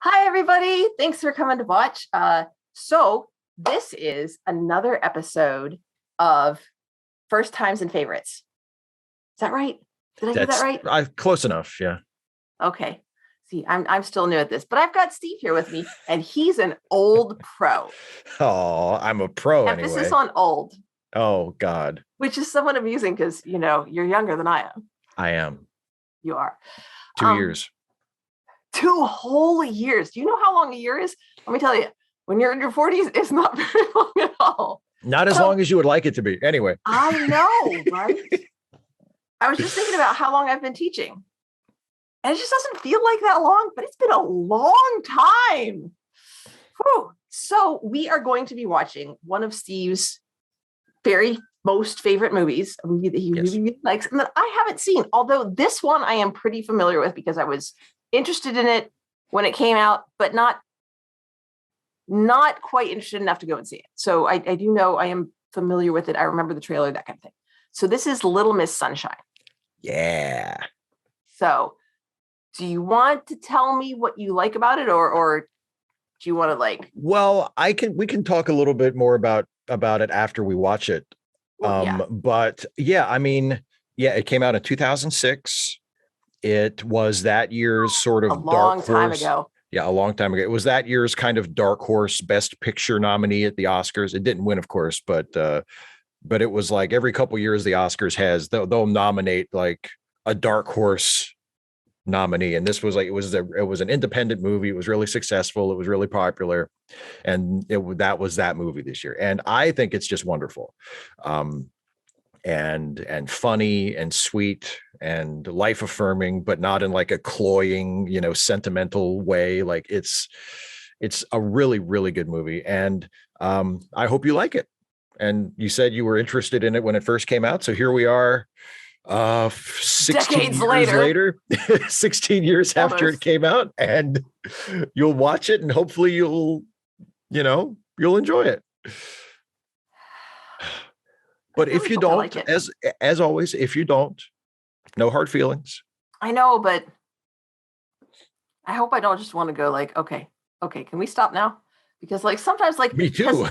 Hi, everybody. Thanks for coming to watch. So this is another episode of First Times and Favorites. Is that right? Did I do that right? Close enough. Yeah. Okay. See, I'm still new at this, but I've got Steve here with me, and he's an old pro. Oh, I'm a pro Emphasis anyway. on old. Oh God. Which is somewhat amusing because you're younger than I am. I am. You are. 2 years. 2 whole years. Do you know how long a year is? Let me tell you, when you're in your 40s, it's not very long at all. Not as long as you would like it to be. Anyway. I know, right? I was just thinking about how long I've been teaching. And it just doesn't feel like that long, but it's been a long time. Whew. So we are going to be watching one of Steve's very most favorite movies, a movie that he really likes, and that I haven't seen. Although this one I am pretty familiar with because I was interested in it when it came out, but not quite interested enough to go and see it. So I do know I am familiar with it. I remember the trailer, that kind of thing. So this is Little Miss Sunshine. Yeah. So do you want to tell me what you like about it, or do you want to like? Well, we can talk a little bit more about it after we watch it. But yeah, I mean, yeah, it came out in 2006. It was that year's sort of a long time ago. Yeah, a long time ago. It was that year's kind of dark horse best picture nominee at the Oscars. It didn't win, of course, but it was like every couple of years the Oscars they'll nominate like a dark horse nominee, and this was like it was an independent movie. It was really successful. It was really popular, and that was that movie this year. And I think it's just wonderful. And funny and sweet and life affirming, but not in like a cloying, sentimental way. Like it's a really, really good movie. And I hope you like it. And you said you were interested in it when it first came out. So here we are, 16 Decades years later 16 years Almost. After it came out, and you'll watch it and hopefully you'll enjoy it. But if you don't, as always, if you don't, no hard feelings. I know, but I hope I don't just want to go like, okay, can we stop now? Because like sometimes, like me too.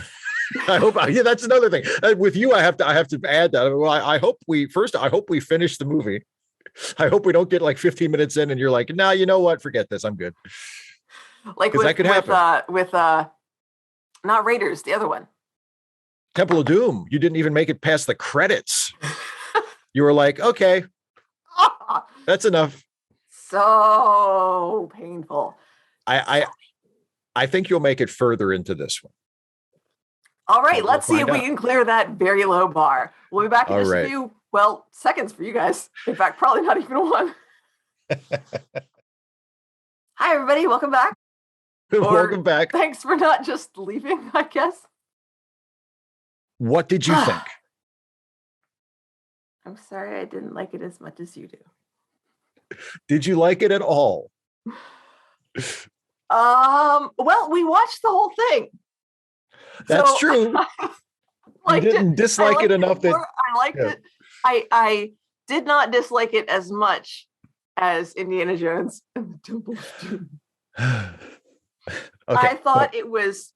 I hope. Yeah, that's another thing. With you, I have to add that. Well, I hope we finish the movie. I hope we don't get like 15 minutes in and you're like, nah, you know what? Forget this. I'm good. Like that could happen with not Raiders, the other one. Temple of Doom. You didn't even make it past the credits. You were like, okay, that's enough. So painful. I think you'll make it further into this one. All right, let's see if we can clear that very low bar. We'll be back in just a few, seconds for you guys. In fact, probably not even one. Hi, everybody. Welcome back. Welcome back. Thanks for not just leaving, I guess. What did you think? I'm sorry I didn't like it as much as you do. Did you like it at all? Well, we watched the whole thing. That's true. You didn't dislike it enough that I liked it. I did not dislike it as much as Indiana Jones and the Temple of Doom. I thought it was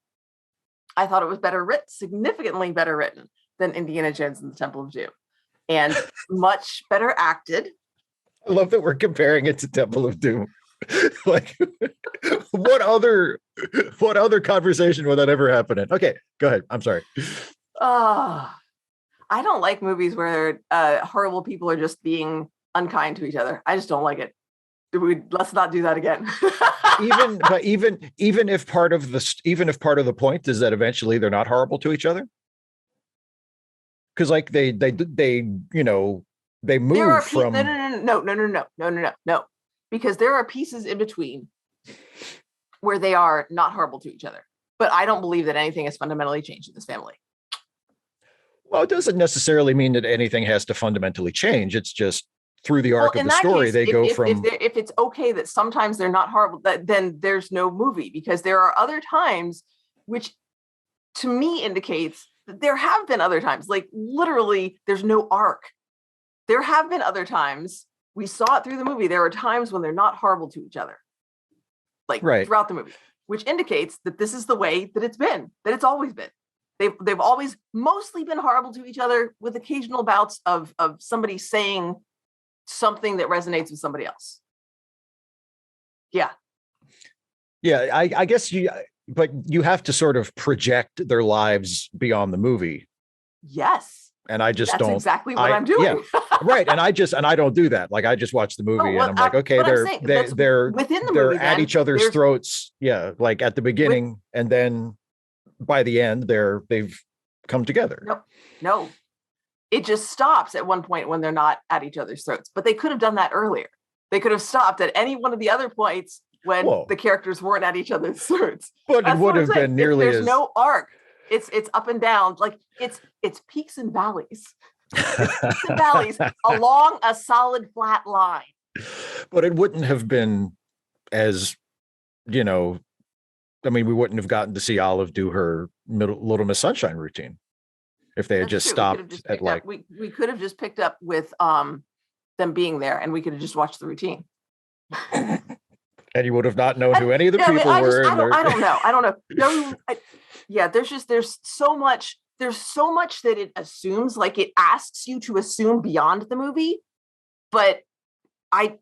better written, significantly better written than Indiana Jones and the Temple of Doom, and much better acted. I love that we're comparing it to Temple of Doom. Like, what other conversation would that ever happen in? Okay, go ahead. I'm sorry. I don't like movies where horrible people are just being unkind to each other. I just don't like it. Let's not do that again. even if part of the point is that eventually they're not horrible to each other, because like they move from no, because there are pieces in between where they are not horrible to each other. But I don't believe that anything has fundamentally changed in this family. Well, it doesn't necessarily mean that anything has to fundamentally change. It's just through the arc of the story, they go from. If it's okay that sometimes they're not horrible, then there's no movie, because there are other times, which to me indicates that there have been other times, like literally there's no arc. There have been other times, we saw it through the movie, there are times when they're not horrible to each other. like Right. throughout the movie, which indicates that this is the way that it's always been. They've always mostly been horrible to each other, with occasional bouts of somebody saying something that resonates with somebody else. Yeah. Yeah, I guess but you have to sort of project their lives beyond the movie. Yes. And I just That's don't. exactly what I'm doing. Yeah, right. And I don't do that. Like, I just watch the movie and I'm like, okay, they're within the they're movie, at each other's throats. Yeah, like at the beginning, and then by the end, they've come together. No, it just stops at one point when they're not at each other's throats. But they could have done that earlier. They could have stopped at any one of the other points when the characters weren't at each other's throats. But it would have been nearly there's no arc. It's up and down. Like it's peaks and valleys. Peaks and valleys along a solid flat line. But it wouldn't have been as, we wouldn't have gotten to see Olive do her Little Miss Sunshine routine if they had just stopped at like. We could have just picked up with them being there, and we could have just watched the routine. And you would have not known who any of the people were. I don't know. There's so much that it assumes, like it asks you to assume beyond the movie. But like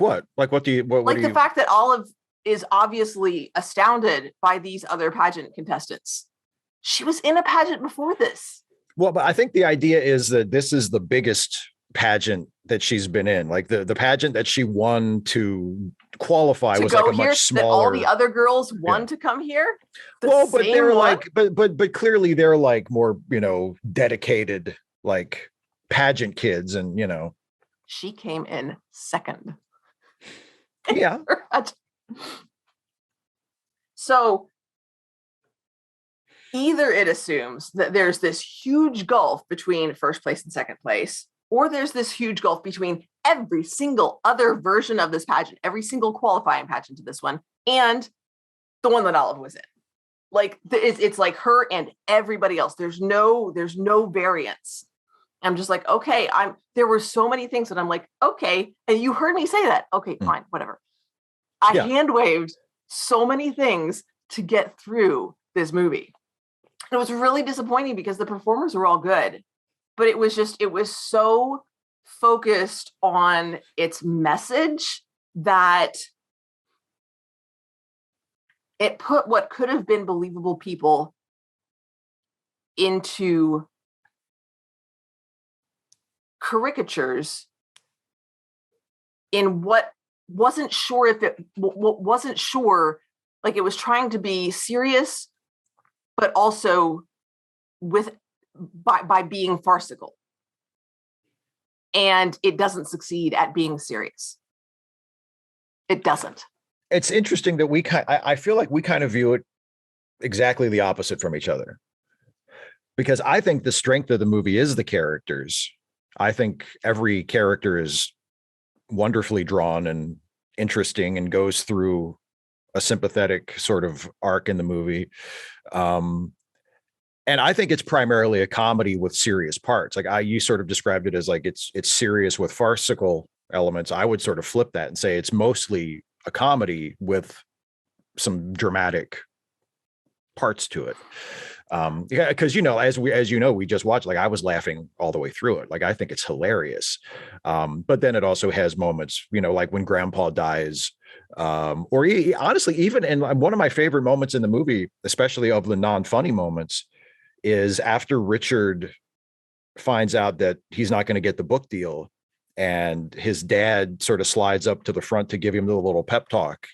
what? Like what do you? The fact that Olive is obviously astounded by these other pageant contestants. She was in a pageant before this. Well, but I think the idea is that this is the biggest pageant that she's been in. Like the pageant that she won to qualify was like a much smaller. That all the other girls won to come here. But they're like, but clearly they're like more, dedicated like pageant kids, and she came in second. Yeah. So either it assumes that there's this huge gulf between first place and second place, or there's this huge gulf between every single other version of this pageant, every single qualifying pageant to this one, and the one that Olive was in. Like it's like her and everybody else. There's no variance. I'm just like, okay, there were so many things that I'm like, okay. And you heard me say that. Okay, fine, whatever. I hand waved so many things to get through this movie. It was really disappointing because the performers were all good, but it was so focused on its message that it put what could have been believable people into caricatures in what wasn't sure like it was trying to be serious, but also by being farcical. And it doesn't succeed at being serious. It doesn't. It's interesting that I feel like we kind of view it exactly the opposite from each other. Because I think the strength of the movie is the characters. I think every character is wonderfully drawn and interesting and goes through a sympathetic sort of arc in the movie. And I think it's primarily a comedy with serious parts. Like you sort of described it as like it's serious with farcical elements. I would sort of flip that and say it's mostly a comedy with some dramatic parts to it. Because as you know, we just watched, like I was laughing all the way through it. Like I think it's hilarious. But then it also has moments, like when Grandpa dies, or honestly, even in one of my favorite moments in the movie, especially of the non-funny moments, is after Richard finds out that he's not going to get the book deal, and his dad sort of slides up to the front to give him the little pep talk,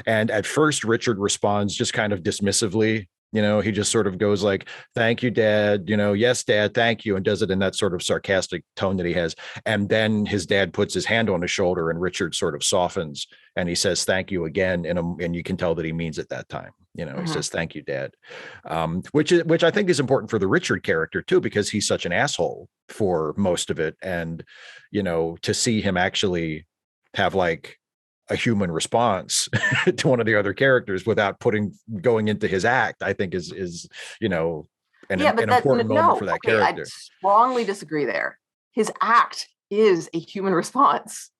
and at first Richard responds just kind of dismissively. He just sort of goes like, thank you, Dad, yes, Dad, thank you. And does it in that sort of sarcastic tone that he has. And then his dad puts his hand on his shoulder and Richard sort of softens and he says, thank you again. And you can tell that he means it that time. He says, thank you, Dad. Which I think is important for the Richard character too, because he's such an asshole for most of it. And, to see him actually have like a human response to one of the other characters without going into his act, I think is an important moment for that character. I strongly disagree there. His act is a human response.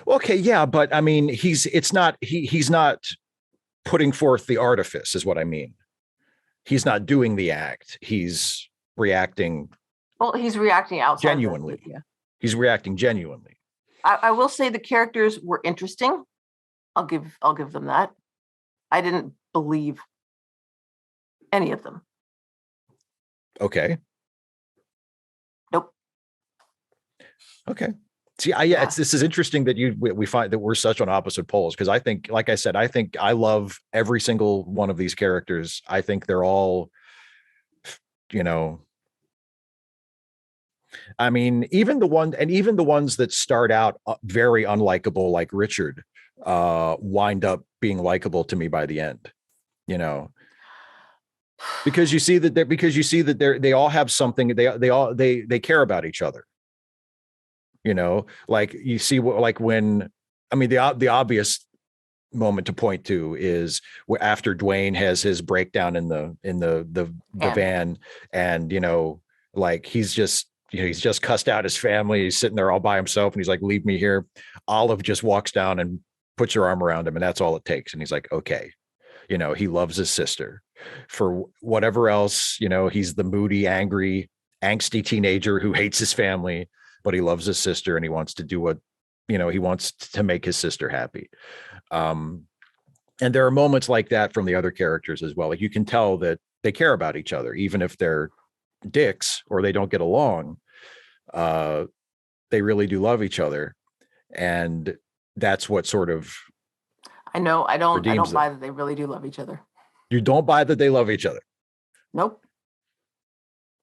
Okay, yeah, but I mean, he's not putting forth the artifice, is what I mean. He's not doing the act. He's reacting Well, he's reacting outside of genuinely. the, yeah. He's reacting genuinely. I will say the characters were interesting. I'll give them that. I didn't believe any of them. Okay. Nope. Okay. See, this is interesting that we find that we're such on opposite poles, because I think, like I said, I think I love every single one of these characters. I think they're all, you know, I mean, even the ones that start out very unlikable, like Richard, wind up being likable to me by the end, you know, because you see that they all have something, they care about each other. You know, like you see what, like when, I mean, the obvious moment to point to is after Dwayne has his breakdown in the van, and like he's just cussed out his family. He's sitting there all by himself, and he's like, "Leave me here." Olive just walks down and puts her arm around him, and that's all it takes. And he's like, "Okay." He loves his sister. For whatever else, he's the moody, angry, angsty teenager who hates his family, but he loves his sister, and he wants to do what, he wants to make his sister happy. And there are moments like that from the other characters as well. Like you can tell that they care about each other, even if they're dicks or they don't get along. They really do love each other. And that's what sort of, I know. I don't redeems buy them. that they really do love each other. You don't buy that they love each other. Nope.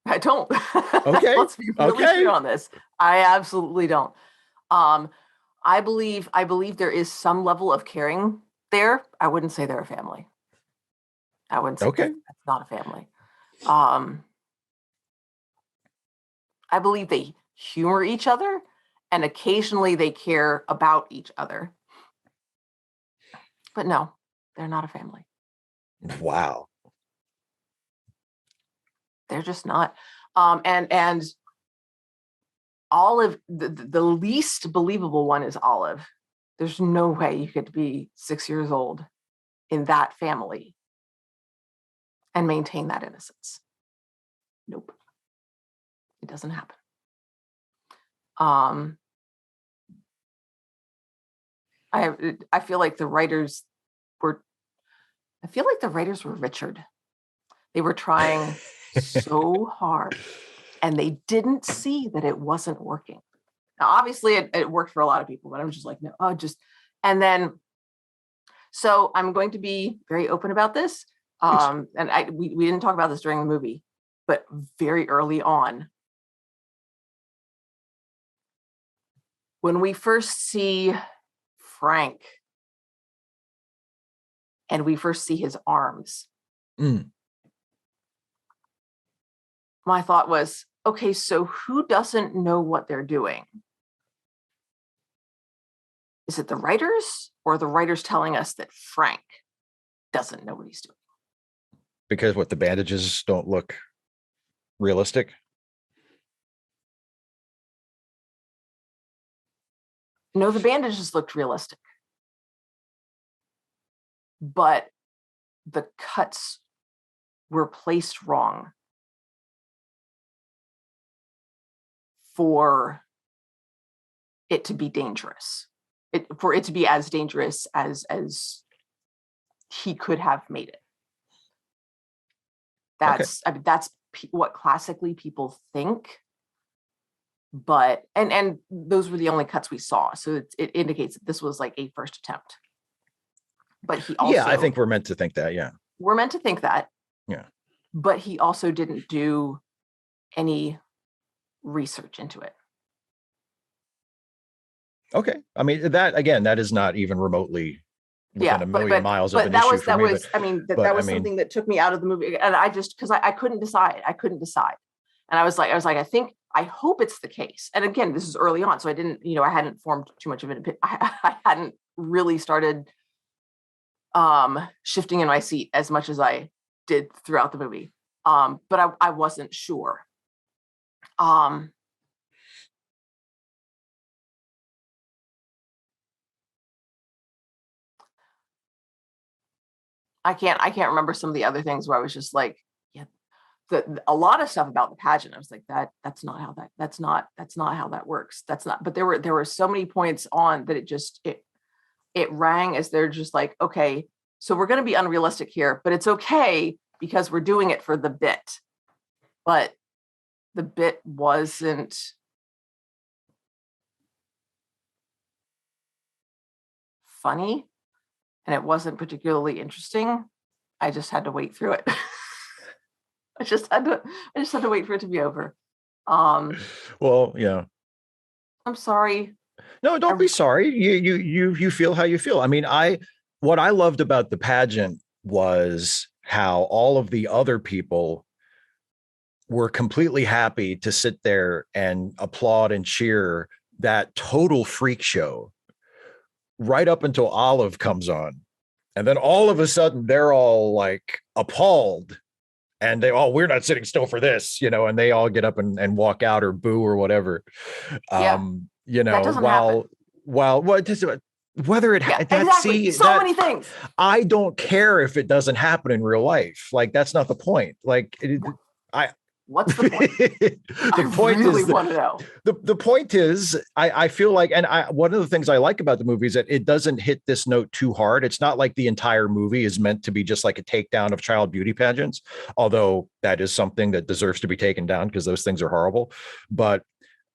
I don't. Okay. Let's be really clear on this. I absolutely don't. I believe there is some level of caring there. I wouldn't say they're a family. I wouldn't say Okay. that's not a family. I believe they humor each other, and occasionally they care about each other. But no, they're not a family. Wow. They're just not. And Olive, the least believable one is Olive. There's no way you could be 6 years old in that family and maintain that innocence. Nope. It doesn't happen. I feel like the writers were Richard. They were trying so hard, and they didn't see that it wasn't working. Now, obviously it worked for a lot of people, but I was just like, no, and then, so I'm going to be very open about this. And we didn't talk about this during the movie, but very early on, when we first see Frank and we first see his arms, my thought was, okay, so who doesn't know what they're doing? Is it the writers, or the writers telling us that Frank doesn't know what he's doing? Because the bandages don't look realistic? No, the bandages looked realistic. But the cuts were placed wrong for it to be dangerous. For it to be as dangerous as he could have made it. That's what classically people think. But and those were the only cuts we saw, so it indicates that this was like a first attempt. But he also, I think we're meant to think that. Yeah, we're meant to think that. Yeah, but he also didn't do any research into it. Okay, I mean that is not even remotely within a million miles of an issue for me. That was something that took me out of the movie, and I just, because I couldn't decide. And I was like, I hope it's the case. And again, this is early on, so I didn't, I hadn't formed too much of an opinion. I hadn't really started shifting in my seat as much as I did throughout the movie. But I wasn't sure. I can't remember some of the other things where I was just like, yeah, a lot of stuff about the pageant. I was like, that's not how that works. That's not, but there were so many points on that it rang as they're just like, okay, so we're going to be unrealistic here, but it's okay because we're doing it for the bit. But the bit wasn't funny and it wasn't particularly interesting. I just had to wait through it. I just had to wait for it to be over. Well, yeah. I'm sorry. No, don't be sorry. You feel how you feel. I mean, what I loved about the pageant was how all of the other people were completely happy to sit there and applaud and cheer that total freak show right up until Olive comes on. And then all of a sudden they're all like appalled and we're not sitting still for this, and they all get up and walk out or boo or whatever. Yeah. That doesn't happen. Whether it yeah, exactly. So many things. I don't care if it doesn't happen in real life. Like, that's not the point. Like, what's the point? The point really is want to know. The point is, I feel like, and one of the things I like about the movie is that it doesn't hit this note too hard. It's not like the entire movie is meant to be just like a takedown of child beauty pageants, although that is something that deserves to be taken down because those things are horrible. But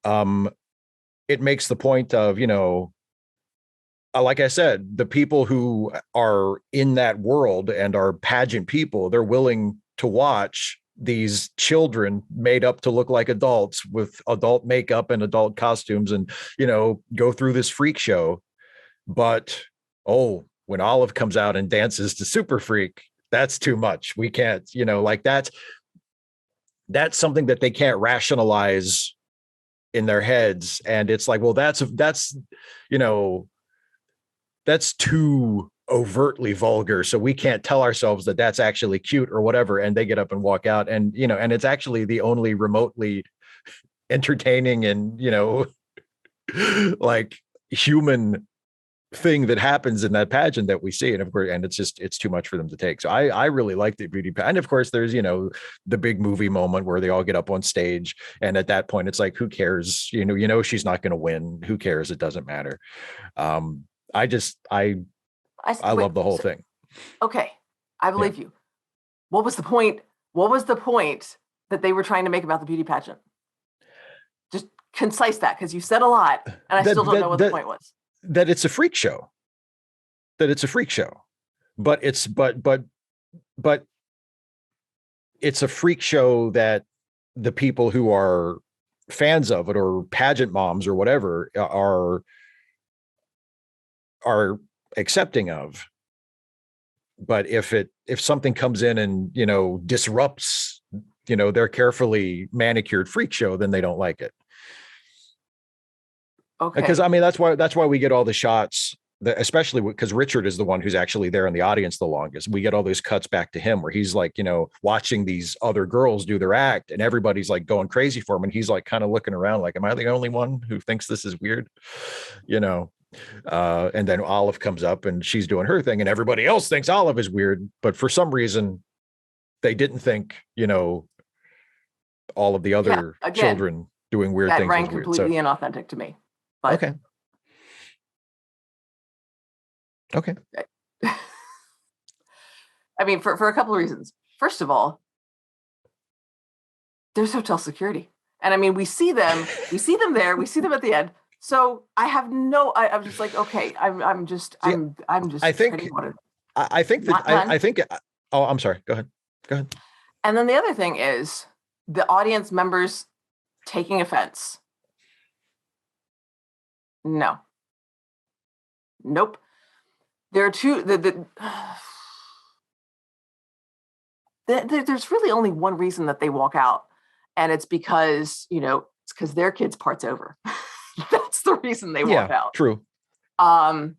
it makes the point of, like I said, the people who are in that world and are pageant people, they're willing to watch these children made up to look like adults with adult makeup and adult costumes and, go through this freak show. But, when Olive comes out and dances to Super Freak, that's too much. We can't, like that's something that they can't rationalize in their heads. And it's like, well, that's too overtly vulgar. So we can't tell ourselves that that's actually cute or whatever. And they get up and walk out and, and it's actually the only remotely entertaining and, like human thing that happens in that pageant that we see. And of course, and it's too much for them to take. So I really like the beauty pageant. And of course there's, the big movie moment where they all get up on stage. And at that point it's like, who cares? She's not going to win. Who cares? It doesn't matter. I love the whole thing. Okay. I believe you. What was the point? What was the point that they were trying to make about the beauty pageant? Just concise that, because you said a lot and I still don't know what the point was. That it's a freak show. But it's a freak show that the people who are fans of it or pageant moms or whatever are accepting of. But if something comes in and, disrupts, their carefully manicured freak show, then they don't like it. Okay. Because that's why we get all the shots, especially because Richard is the one who's actually there in the audience the longest. We get all those cuts back to him where he's like, watching these other girls do their act and everybody's like going crazy for him. And he's like kind of looking around like, am I the only one who thinks this is weird? And then Olive comes up and she's doing her thing and everybody else thinks Olive is weird. But for some reason, they didn't think, all of the other children doing weird things. That rang completely inauthentic to me. But Okay. I mean, for a couple of reasons. First of all, there's hotel security. And I mean, we see them there, we see them at the end. So I'm just like, okay, I'm just. Oh, I'm sorry. Go ahead. And then the other thing is the audience members taking offense. No. Nope. There are two. There's really only one reason that they walk out, and it's because it's because their kid's part's over. That's the reason they walk out. True. But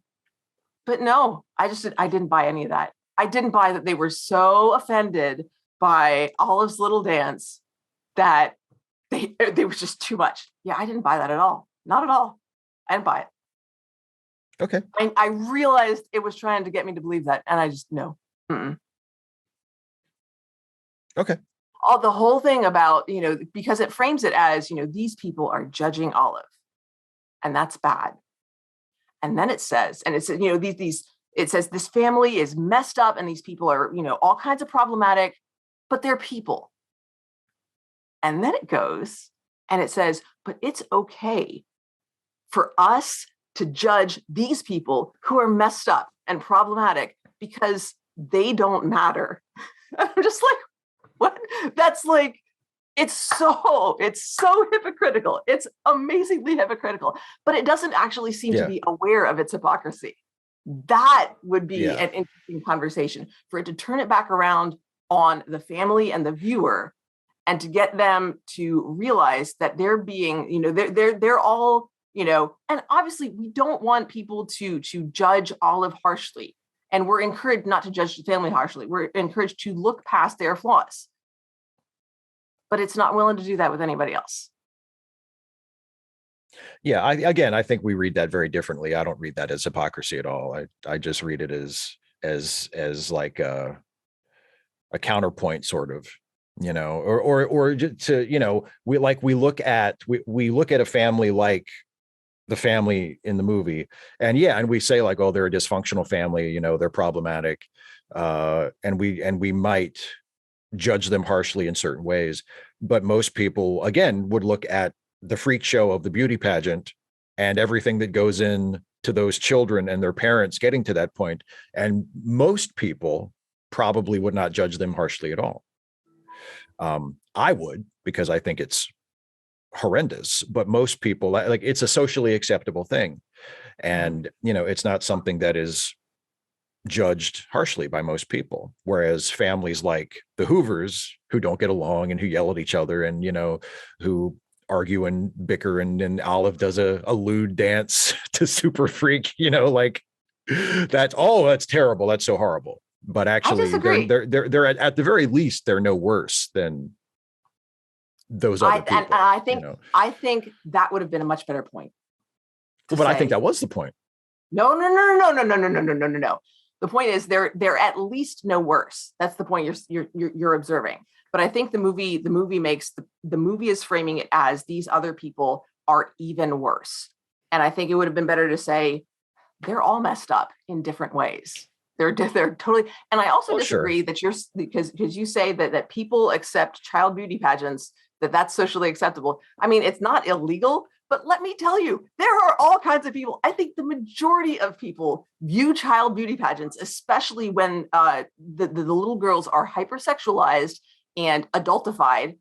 no, I didn't buy any of that. I didn't buy that they were so offended by Olive's little dance that they was just too much. Yeah, I didn't buy that at all. Not at all. I didn't buy it. Okay. I realized it was trying to get me to believe that, and I just no. Mm-mm. Okay. All the whole thing about, because it frames it as, these people are judging Olive, and that's bad. And then it says, and it's, it says this family is messed up and these people are, all kinds of problematic, but they're people. And then it goes and it says, but it's okay for us to judge these people who are messed up and problematic because they don't matter. I'm just like, what? That's like, it's so hypocritical. It's amazingly hypocritical, but it doesn't actually seem to be aware of its hypocrisy. That would be an interesting conversation, for it to turn it back around on the family and the viewer, and to get them to realize that they're being, they're all, and obviously we don't want people to judge Olive harshly. And we're encouraged not to judge the family harshly. We're encouraged to look past their flaws. But it's not willing to do that with anybody else. Yeah, I think we read that very differently. I don't read that as hypocrisy at all. I just read it as like a counterpoint, sort of, or to, we look at a family like the family in the movie, and we say like, oh, they're a dysfunctional family, they're problematic, and we might judge them harshly in certain ways. But most people, again, would look at the freak show of the beauty pageant and everything that goes in to those children and their parents getting to that point. And most people probably would not judge them harshly at all. I would, because I think it's horrendous, but most people, like, it's a socially acceptable thing. And, it's not something that is judged harshly by most people, whereas families like the Hoovers, who don't get along and who yell at each other and who argue and bicker, and Olive does a lewd dance to Super Freak, like that's terrible, that's so horrible. But actually they're at the very least they're no worse than those other people. And I think that would have been a much better point. But I think that was the point. No. The point is they're at least no worse. That's the point you're observing. But I think the movie makes the movie is framing it as these other people are even worse. And I think it would have been better to say they're all messed up in different ways. They're totally. And I also disagree that because you say that people accept child beauty pageants, that's socially acceptable. I mean, it's not illegal. But let me tell you, there are all kinds of people. I think the majority of people view child beauty pageants, especially when the little girls are hypersexualized and adultified.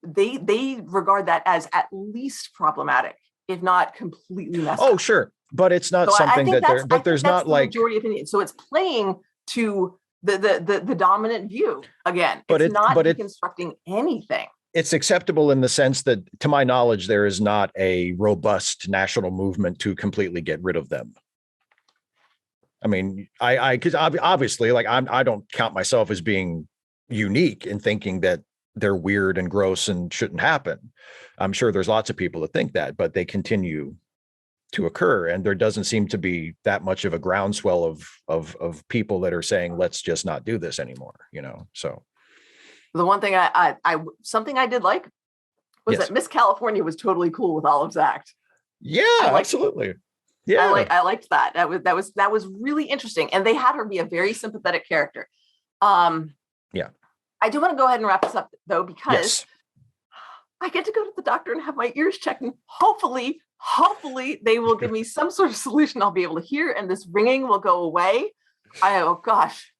They regard that as at least problematic, if not completely messed up. Oh, sure. But it's not something that there's not like majority opinion. So it's playing to the dominant view again. But it's not deconstructing anything. It's acceptable in the sense that, to my knowledge, there is not a robust national movement to completely get rid of them. I mean, because obviously, like, I don't count myself as being unique in thinking that they're weird and gross and shouldn't happen. I'm sure there's lots of people that think that, but they continue to occur, and there doesn't seem to be that much of a groundswell of people that are saying, let's just not do this anymore. So. The one thing something I did like was that Miss California was totally cool with Olive's act. Yeah, absolutely. Yeah, I liked that. That was really interesting, and they had her be a very sympathetic character. Yeah, I do want to go ahead and wrap this up though, because I get to go to the doctor and have my ears checked, and hopefully they will give me some sort of solution I'll be able to hear, and this ringing will go away. Oh gosh.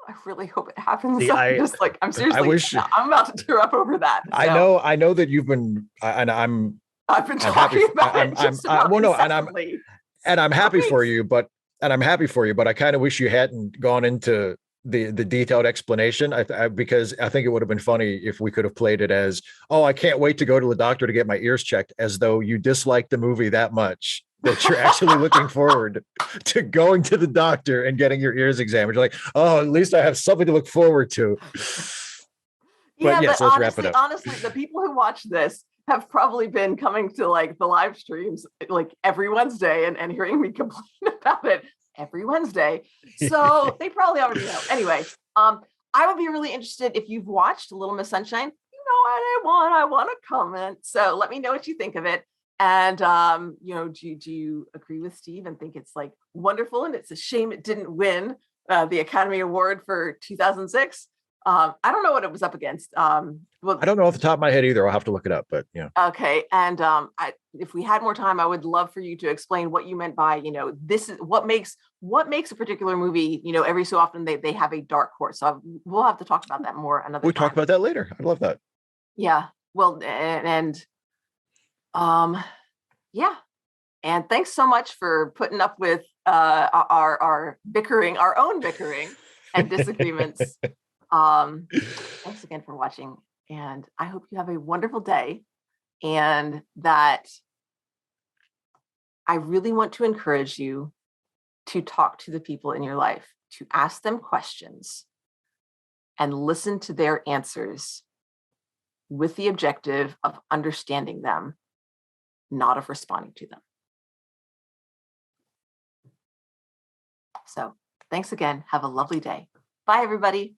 I really hope it happens. I'm seriously, I'm about to tear up over that. So. I know that you've been, and I've been talking about it. I'm happy for you, but I kind of wish you hadn't gone into the detailed explanation. Because I think it would have been funny if we could have played it as, oh, I can't wait to go to the doctor to get my ears checked, as though you dislike the movie that much that you're actually looking forward to going to the doctor and getting your ears examined. You're like, oh, at least I have something to look forward to. But yes, let's wrap it up. Honestly, the people who watch this have probably been coming to like the live streams like every Wednesday and hearing me complain about it every Wednesday. So they probably already know. Anyway, I would be really interested if you've watched Little Miss Sunshine. You know what I want a comment. So let me know what you think of it. And do you agree with Steve and think it's like wonderful? And it's a shame it didn't win the Academy Award for 2006. I don't know what it was up against. Well, I don't know off the top of my head either. I'll have to look it up, but yeah. Okay. And if we had more time, I would love for you to explain what you meant by, this is what makes a particular movie, every so often they have a dark horse. So we'll have to talk about that more another We'll time. talk about that later. I love that. Yeah. Well, yeah. And thanks so much for putting up with our bickering, our own bickering and disagreements. Thanks again for watching. And I hope you have a wonderful day, and that I really want to encourage you to talk to the people in your life, to ask them questions and listen to their answers with the objective of understanding them, not of responding to them. So thanks again. Have a lovely day. Bye, everybody.